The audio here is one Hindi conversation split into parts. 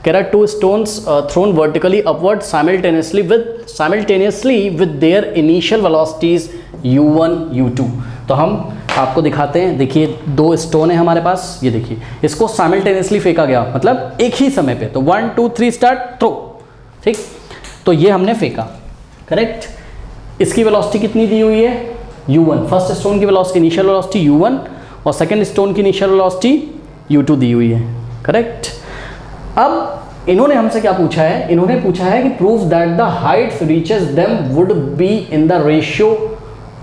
कह रहा है 2 stones thrown vertically upward simultaneously with their initial velocities u1 u2। तो हम आपको दिखाते हैं, देखिए 2 स्टोन है हमारे पास, ये देखिए इसको साइमल्टेनियसली फेंका गया, मतलब एक ही समय पे, तो 1 2 3 स्टार्ट थ्रो, ठीक। तो ये हमने फेंका, करेक्ट। इसकी वेलोसिटी कितनी दी हुई है u1, फर्स्ट स्टोन की वेलोसिटी इनिशियल वेलोसिटी u1 और सेकंड स्टोन की इनिशियल वेलोसिटी u2 दी हुई है, करेक्ट। अब इन्होंने हमसे क्या पूछा है, इन्होंने पूछा है कि prove that the height reaches them would be in the ratio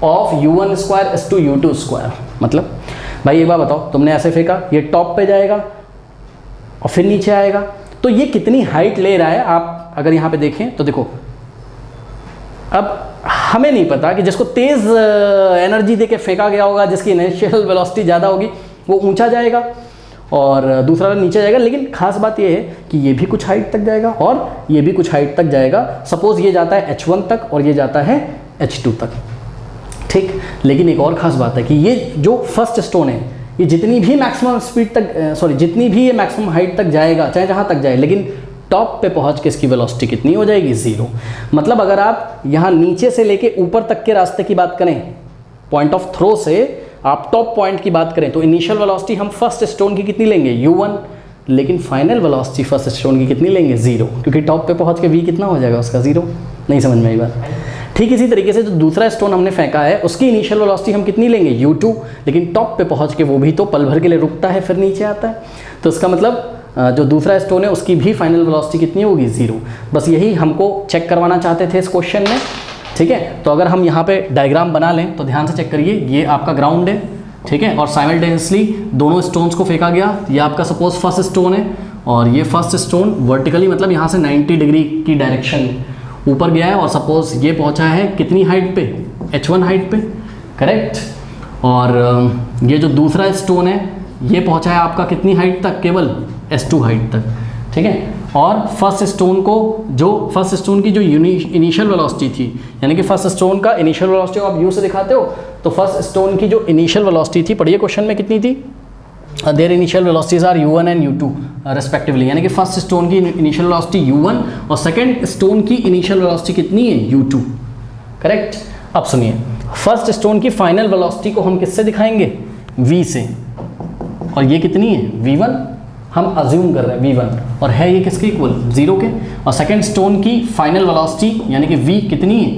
of u1 square is to u2 square. मतलब भाई एक बार बताओ, तुमने ऐसे फेंका, ये टॉप पे जाएगा और फिर नीचे आएगा, तो ये कितनी हाइट ले रहा है, आप अगर यहाँ पे देखें तो देखो, अब हमें नहीं पता कि जिसको तेज़ एनर्जी देके फेंका गया होगा, जिसकी इनिशियल वेलोसिटी ज़्यादा होगी, वो ऊंचा जाएगा और दूसरा नीचे जाएगा, लेकिन खास बात ये है कि ये भी कुछ हाइट तक जाएगा और ये भी कुछ हाइट तक जाएगा। सपोज ये जाता है h1 तक और ये जाता है h2 तक, ठीक। लेकिन एक और ख़ास बात है कि ये जो फर्स्ट स्टोन है, ये जितनी भी मैक्सिमम स्पीड तक जितनी भी ये मैक्सिमम हाइट तक जाएगा, चाहे जहाँ तक जाए, लेकिन टॉप पे पहुँच के इसकी वेलोसिटी कितनी हो जाएगी, 0। मतलब अगर आप यहाँ नीचे से लेके ऊपर तक के रास्ते की बात करें, पॉइंट ऑफ थ्रो से आप टॉप पॉइंट की बात करें, तो इनिशियल वेलोसिटी हम फर्स्ट स्टोन की कितनी लेंगे u1, लेकिन फाइनल वेलोसिटी फर्स्ट स्टोन की कितनी लेंगे 0, क्योंकि टॉप पे पहुँच के v कितना हो जाएगा उसका 0। नहीं समझ में आई बात। ठीक इसी तरीके से जो दूसरा स्टोन हमने फेंका है, उसकी इनिशियल वेलोसिटी हम कितनी लेंगे u2, लेकिन टॉप पे पहुंच के वो भी तो पल भर के लिए रुकता है फिर नीचे आता है, तो इसका मतलब जो दूसरा स्टोन है उसकी भी फाइनल वेलोसिटी कितनी होगी 0। बस यही हमको चेक करवाना चाहते थे इस क्वेश्चन में, ठीक है। तो अगर हम यहाँ पे डायग्राम बना लें तो ध्यान से चेक करिए, ये आपका ग्राउंड है, ठीक है, और साइमल्टेनियसली दोनों स्टोन्स को फेंका गया। ये आपका सपोज फर्स्ट स्टोन है और ये फर्स्ट स्टोन वर्टिकली, मतलब यहाँ से 90 डिग्री की डायरेक्शन ऊपर गया है और सपोज ये पहुंचा है कितनी हाइट पे, h1 हाइट पे, करेक्ट। और ये जो दूसरा स्टोन है ये पहुंचा है आपका कितनी हाइट तक, केवल s2 हाइट तक, ठीक है। और फर्स्ट स्टोन को, जो फर्स्ट स्टोन की जो इनिशियल वेलोसिटी थी, यानी कि फर्स्ट स्टोन का इनिशियल वेलोसिटी आप यू से दिखाते हो, तो फर्स्ट स्टोन की जो इनिशियल वेलोसिटी थी, पढ़िए क्वेश्चन में कितनी थी, their initial velocities are u1 and u2 respectively, यानी कि फर्स्ट स्टोन की इनिशियल वेलोसिटी u1 और सेकंड स्टोन की इनिशियल वेलोसिटी कितनी है u2, करेक्ट। अब सुनिए, फर्स्ट स्टोन की फाइनल वेलोसिटी को हम किससे दिखाएंगे, v से, और ये कितनी है v1, हम अज्यूम कर रहे हैं v1, और है ये किसके इक्वल 0 के। और सेकंड स्टोन की फाइनल वेलोसिटी यानी कि v कितनी है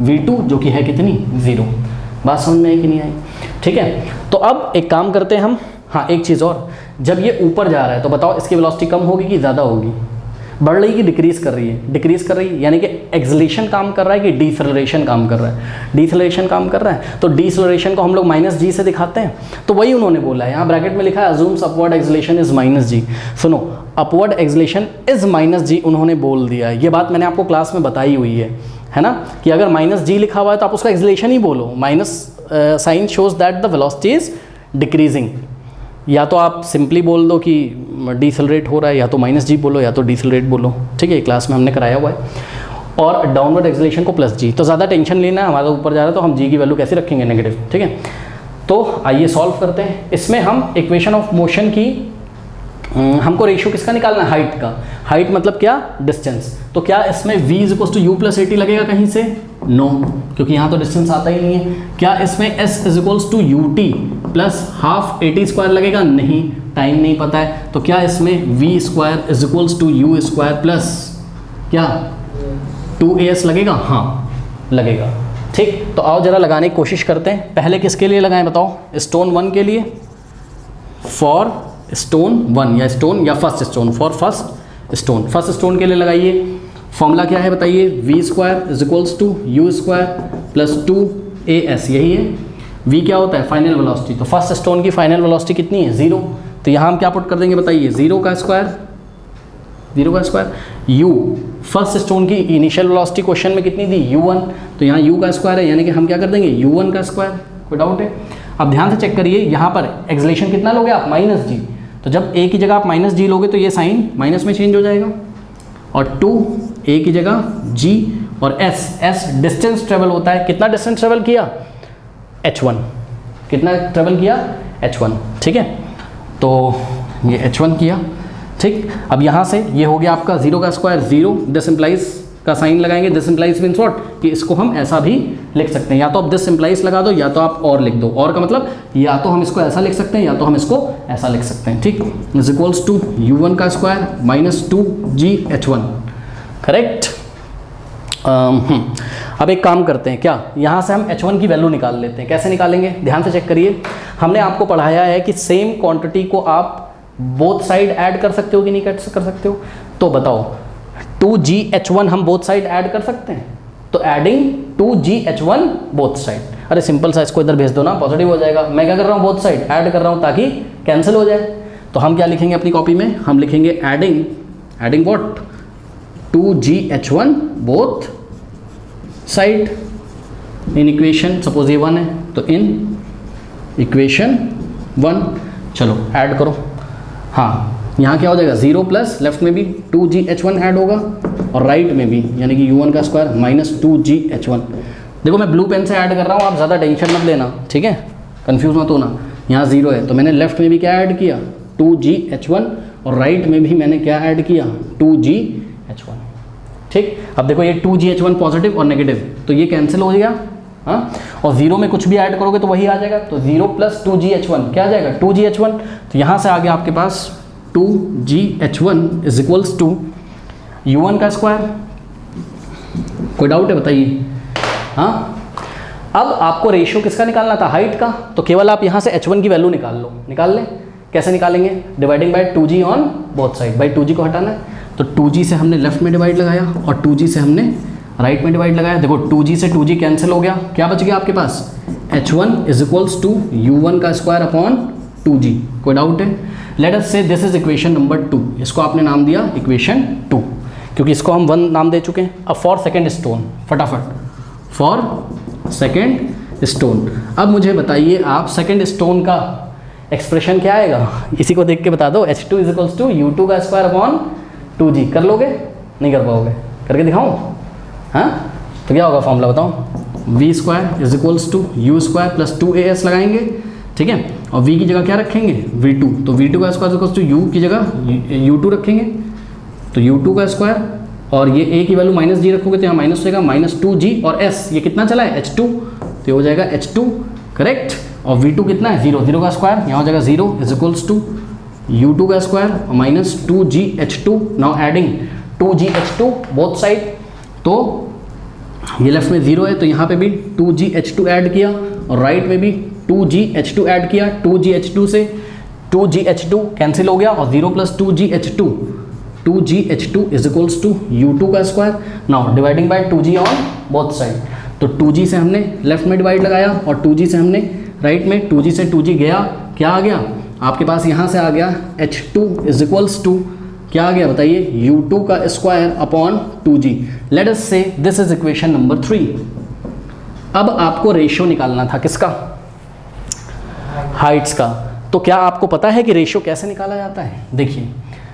v2, जो कि है कितनी 0। बात समझ में आई कि नहीं आई, ठीक है। तो अब एक काम करते हैं हम, हाँ एक चीज़ और, जब ये ऊपर जा रहा है तो बताओ इसकी वेलोसिटी कम होगी कि ज़्यादा होगी, बढ़ रही कि डिक्रीज कर रही है, डिक्रीज कर रही है, यानी कि एक्सेलरेशन काम कर रहा है कि डिसेलरेशन काम कर रहा है, डिसेलरेशन काम कर रहा है। तो डिसेलरेशन को हम लोग -g से दिखाते हैं, तो वही उन्होंने बोला है, यहाँ ब्रैकेट में लिखा है assumes upward acceleration is -g। सुनो, अपवर्ड एक्सेलरेशन इज -g उन्होंने बोल दिया है, ये बात मैंने आपको क्लास में बताई हुई है ना, कि अगर -g लिखा हुआ है तो आप उसका एक्सेलरेशन ही बोलो, minus sign shows that the velocity is decreasing, या तो आप सिंपली बोल दो कि डिसेलरेट हो रहा है, या तो -g बोलो, या तो डिसेलरेट बोलो, ठीक है, क्लास में हमने कराया हुआ है। और डाउनवर्ड एक्सेलरेशन को +g, तो ज़्यादा टेंशन लेना है, हमारा ऊपर जा रहा है तो हम g की वैल्यू कैसे रखेंगे, नेगेटिव, ठीक है। तो आइए सॉल्व करते हैं। इसमें हम इक्वेशन ऑफ मोशन की, हमको रेशियो किसका निकालना है, हाइट का। हाइट मतलब क्या, डिस्टेंस। तो क्या इसमें v = u + 80 लगेगा कहीं से, नो, क्योंकि यहाँ तो डिस्टेंस आता ही नहीं है। क्या इसमें s = ut + ½ 80² लगेगा, नहीं, टाइम नहीं पता है। तो क्या इसमें v² = u² प्लस क्या 2as लगेगा, हाँ लगेगा, ठीक। तो आओ जरा लगाने की कोशिश करते हैं। पहले किसके लिए लगाएं बताओ, स्टोन 1 के लिए, फॉर स्टोन 1, या स्टोन या first stone, for first stone, first stone के लिए लगाइए। फॉर्मूला क्या है बताइए, v² = u² + 2as, यही है। v क्या होता है, फाइनल वेलोसिटी, तो फर्स्ट स्टोन की फाइनल वेलोसिटी कितनी है 0, तो यहाँ हम क्या पुट कर देंगे बताइए, 0 का स्क्वायर, u फर्स्ट स्टोन की इनिशियल वेलोसिटी क्वेश्चन में कितनी दी u1, तो यहाँ u का स्क्वायर है, यानी कि हम क्या कर देंगे u1 का स्क्वायर। कोई डाउट है? अब ध्यान से चेक करिए, यहाँ पर एक्सेलरेशन कितना लोगे आप, -g, तो जब a की जगह आप -g लोगे तो ये साइन माइनस में चेंज हो जाएगा, और 2a की जगह g, और s डिस्टेंस ट्रेवल होता है, कितना डिस्टेंस ट्रेवल किया, h1, कितना ट्रेवल किया, h1, ठीक है। तो ये h1 किया, ठीक, अब यहाँ से ये हो गया आपका 0 का स्क्वायर 0, दिस इम्प्लाइज का साइन लगाएंगे, दिस इम्प्लाइज मीन्स व्हाट कि इसको हम ऐसा भी लिख सकते हैं, या तो आप दिस इम्प्लाइज लगा दो या तो आप और लिख दो, और का मतलब या तो हम इसको ऐसा लिख सकते हैं या तो हम इसको ऐसा लिख सकते हैं। ठीक, इज इक्वल्स टू u1 का स्क्वायर माइनस 2gh1, करेक्ट। अब एक काम करते हैं, क्या यहाँ से हम h1 की वैल्यू निकाल लेते हैं। कैसे निकालेंगे, ध्यान से चेक करिए। हमने आपको पढ़ाया है कि सेम क्वांटिटी को आप बोथ साइड ऐड कर सकते हो कि नहीं कर सकते हो, तो बताओ 2gh1 हम बोथ साइड ऐड कर सकते हैं, तो एडिंग 2gh1 बोथ साइड, अरे सिंपल सा, इसको इधर भेज दो ना, पॉजिटिव हो जाएगा। मैं क्या कर रहा हूँ, बोथ साइड ऐड कर रहा हूँ ताकि कैंसिल हो जाए। तो हम क्या लिखेंगे अपनी कॉपी में, हम लिखेंगे adding what 2gh1 both side in equation, suppose ये 1 है तो इन इक्वेशन 1, चलो ऐड करो। हाँ, यहाँ क्या हो जाएगा 0 प्लस लेफ्ट में भी 2gh1 ऐड होगा और राइट में भी, यानी कि u1 का स्क्वायर माइनस 2gh1। देखो मैं ब्लू पेन से ऐड कर रहा हूँ, आप ज़्यादा टेंशन मत लेना, ठीक है, कंफ्यूज मत होना। यहाँ 0 है तो मैंने लेफ्ट में भी क्या ऐड किया 2gh1 और राइट में भी मैंने क्या ऐड किया 2gh1। ठीक, अब देखो ये 2gh1 पॉजिटिव और नेगेटिव, तो ये कैंसिल हो गया। हाँ, और 0 में कुछ भी ऐड करोगे तो वही आ जाएगा, तो 0 प्लस 2gh1 क्या आ जाएगा 2gh1। तो यहाँ से आ गया आपके पास 2gh1 is equals to u1 का स्क्वायर। कोई डाउट है बताइए। हाँ, अब आपको रेशियो किसका निकालना था, हाइट का, तो केवल आप यहाँ से h1 की वैल्यू निकाल लें। कैसे निकालेंगे, dividing by 2g on both side, by 2g को हटाना है, तो 2g से हमने लेफ्ट में डिवाइड लगाया और 2g से हमने राइट में डिवाइड लगाया। देखो 2g से 2g कैंसिल हो गया, क्या बच गया आपके पास h1 is equals to u1 का स्क्वायर अपॉन 2g। कोई डाउट है, लेट अस से दिस इज इक्वेशन नंबर 2, इसको आपने नाम दिया इक्वेशन 2, क्योंकि इसको हम 1 नाम दे चुके हैं। अब फॉर सेकेंड स्टोन, फटाफट फॉर सेकेंड स्टोन। अब मुझे बताइए आप सेकेंड स्टोन का एक्सप्रेशन क्या आएगा, इसी को देख के बता दो। h2 is equals to u2 का स्क्वायर अपॉन 2g। कर लोगे, नहीं कर पाओगे, करके दिखाऊं। हाँ, तो क्या होगा फॉर्मूला बताओ, v square is equals to u square plus 2as लगाएंगे, ठीक है, और v की जगह क्या रखेंगे v2, तो v2 का स्क्वायर इक्वल्स टू u की जगह u2 रखेंगे, तो u2 का स्क्वायर, और ये a की वैल्यू माइनस g रखोगे तो यहाँ माइनस हो जाएगा माइनस 2g, और s ये कितना चला है h2, तो ये हो जाएगा h2, करेक्ट। और v2 कितना है 0, 0 का स्क्वायर यहाँ हो जाएगा 0 इज इक्वल्स टू u2 का स्क्वायर और minus 2gh2। Now adding 2gh2 both side, तो ये लेफ्ट में 0 है तो यहाँ पे भी 2gh2 ऐड किया और राइट में भी 2gh2 ऐड किया। 2gh2 से 2gh2 कैंसिल हो गया और 0 plus 2gh2 is equals to u2 का square. Now dividing by 2g on both side, तो 2g से हमने लेफ्ट में डिवाइड लगाया और 2g से हमने राइट में, 2g से 2g गया, क्या आ गया आपके पास, यहाँ से आ गया h2 इज इक्वल्स टू क्या आ गया बताइए u2 का square upon 2g। Let us से दिस इज इक्वेशन नंबर 3। अब आपको रेशियो निकालना था किसका, हाइट्स का। तो क्या आपको पता है कि रेशियो कैसे निकाला जाता है, देखिए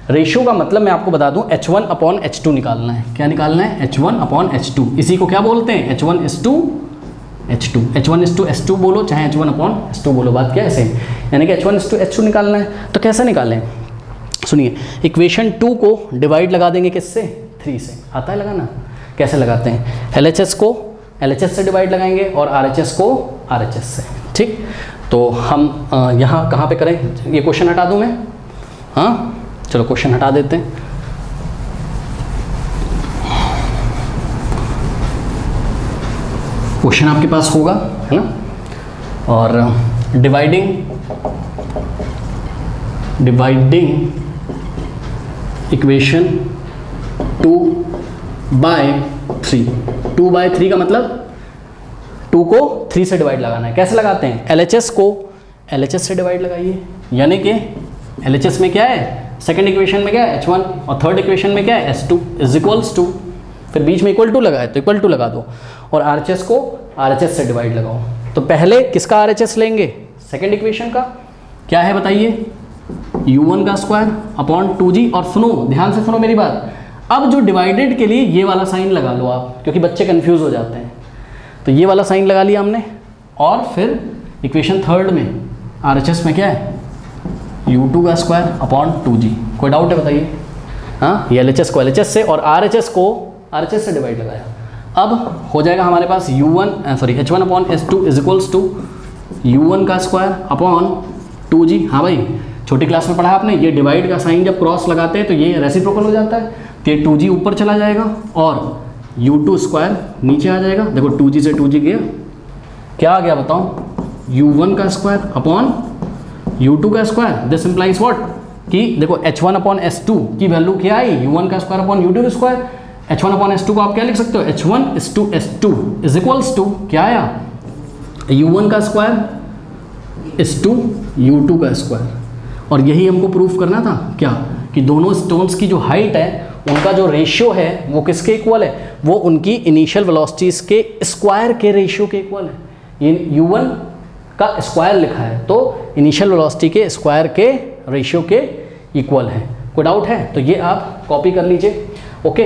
रेशियो का मतलब मैं आपको बता दूं h1 अपॉन h2 निकालना है। क्या निकालना है, h1 अपॉन h2, इसी को क्या बोलते हैं h1 is to h2, h1 is to h2 बोलो चाहे h1 अपॉन h2 बोलो, बात क्या है ऐसे, यानी कि h1 is to h2 निकालना है। तो कैसे निकालें, सुनिए, इक्वेशन 2 को डिवाइड लगा देंगे किससे, 3 से। आता है लगाना, कैसे लगाते हैं, LHS को LHS से डिवाइड लगाएंगे और RHS को RHS से, ठीक। तो हम यहाँ कहाँ पे करें, ये क्वेश्चन हटा दूँ मैं, हाँ चलो क्वेश्चन हटा देते हैं। क्वेश्चन आपके पास होगा, है ना, और डिवाइडिंग इक्वेशन 2/3। 2/3 का मतलब 2 को 3 से डिवाइड लगाना है। कैसे लगाते हैं, LHS को LHS से डिवाइड लगाइए, यानी कि LHS में क्या है, सेकंड इक्वेशन में क्या है h1 और थर्ड इक्वेशन में क्या है s2 इज इक्वल्स टू, फिर बीच में इक्वल टू लगा है तो इक्वल टू लगा दो, और RHS को RHS से डिवाइड लगाओ। तो पहले किसका RHS लेंगे, सेकंड इक्वेशन का, क्या है बताइए u1 का स्क्वायर अपॉन 2g। और सुनो, ध्यान से सुनो मेरी बात, अब जो डिवाइडेड के लिए ये वाला साइन लगा लो आप, क्योंकि बच्चे कंफ्यूज हो जाते हैं, तो ये वाला साइन लगा लिया हमने, और फिर इक्वेशन थर्ड में RHS में क्या है U2 का स्क्वायर अपॉन 2G। कोई डाउट है बताइए? हाँ, ये LHS को LHS से और RHS को RHS से डिवाइड लगाया। अब हो जाएगा हमारे पास H1 upon S2 is equals to U1 का स्क्वायर अपॉन 2G। हाँ भाई, छोटी क्लास में पढ़ा आपने, ये डिवाइड का साइन जब क्रॉस लगाते हैं तो ये रेसिप्रोकल हो जाता है, तो ये 2G ऊपर चला जाएगा और U2 स्क्वायर नीचे आ जाएगा। देखो 2G से 2G गया, क्या आ गया बताओ? U1 का स्क्वायर अपॉन U2 का स्क्वायर। दिस इम्प्लाइज व्हाट कि देखो H1 अपॉन S2 की वैल्यू क्या आई? U1 का स्क्वायर अपॉन U2 का स्क्वायर। H1 अपॉन S2 को आप क्या लिख सकते हो? H1 is to S2 is equals to क्या आया? U1 का स्क्वायर इज टू U2 का स्क्वायर। और यही हमको प्रूफ करना था क्या, कि दोनों स्टोन्स की जो हाइट है उनका जो रेशियो है वो किसके इक्वल है? वो उनकी इनिशियल वेलोसिटीज के स्क्वायर के रेशियो के इक्वल है। ये U1 का स्क्वायर लिखा है तो इनिशियल वेलोसिटी के स्क्वायर के रेशियो के इक्वल है। कोई डाउट है तो ये आप कॉपी कर लीजिए। ओके,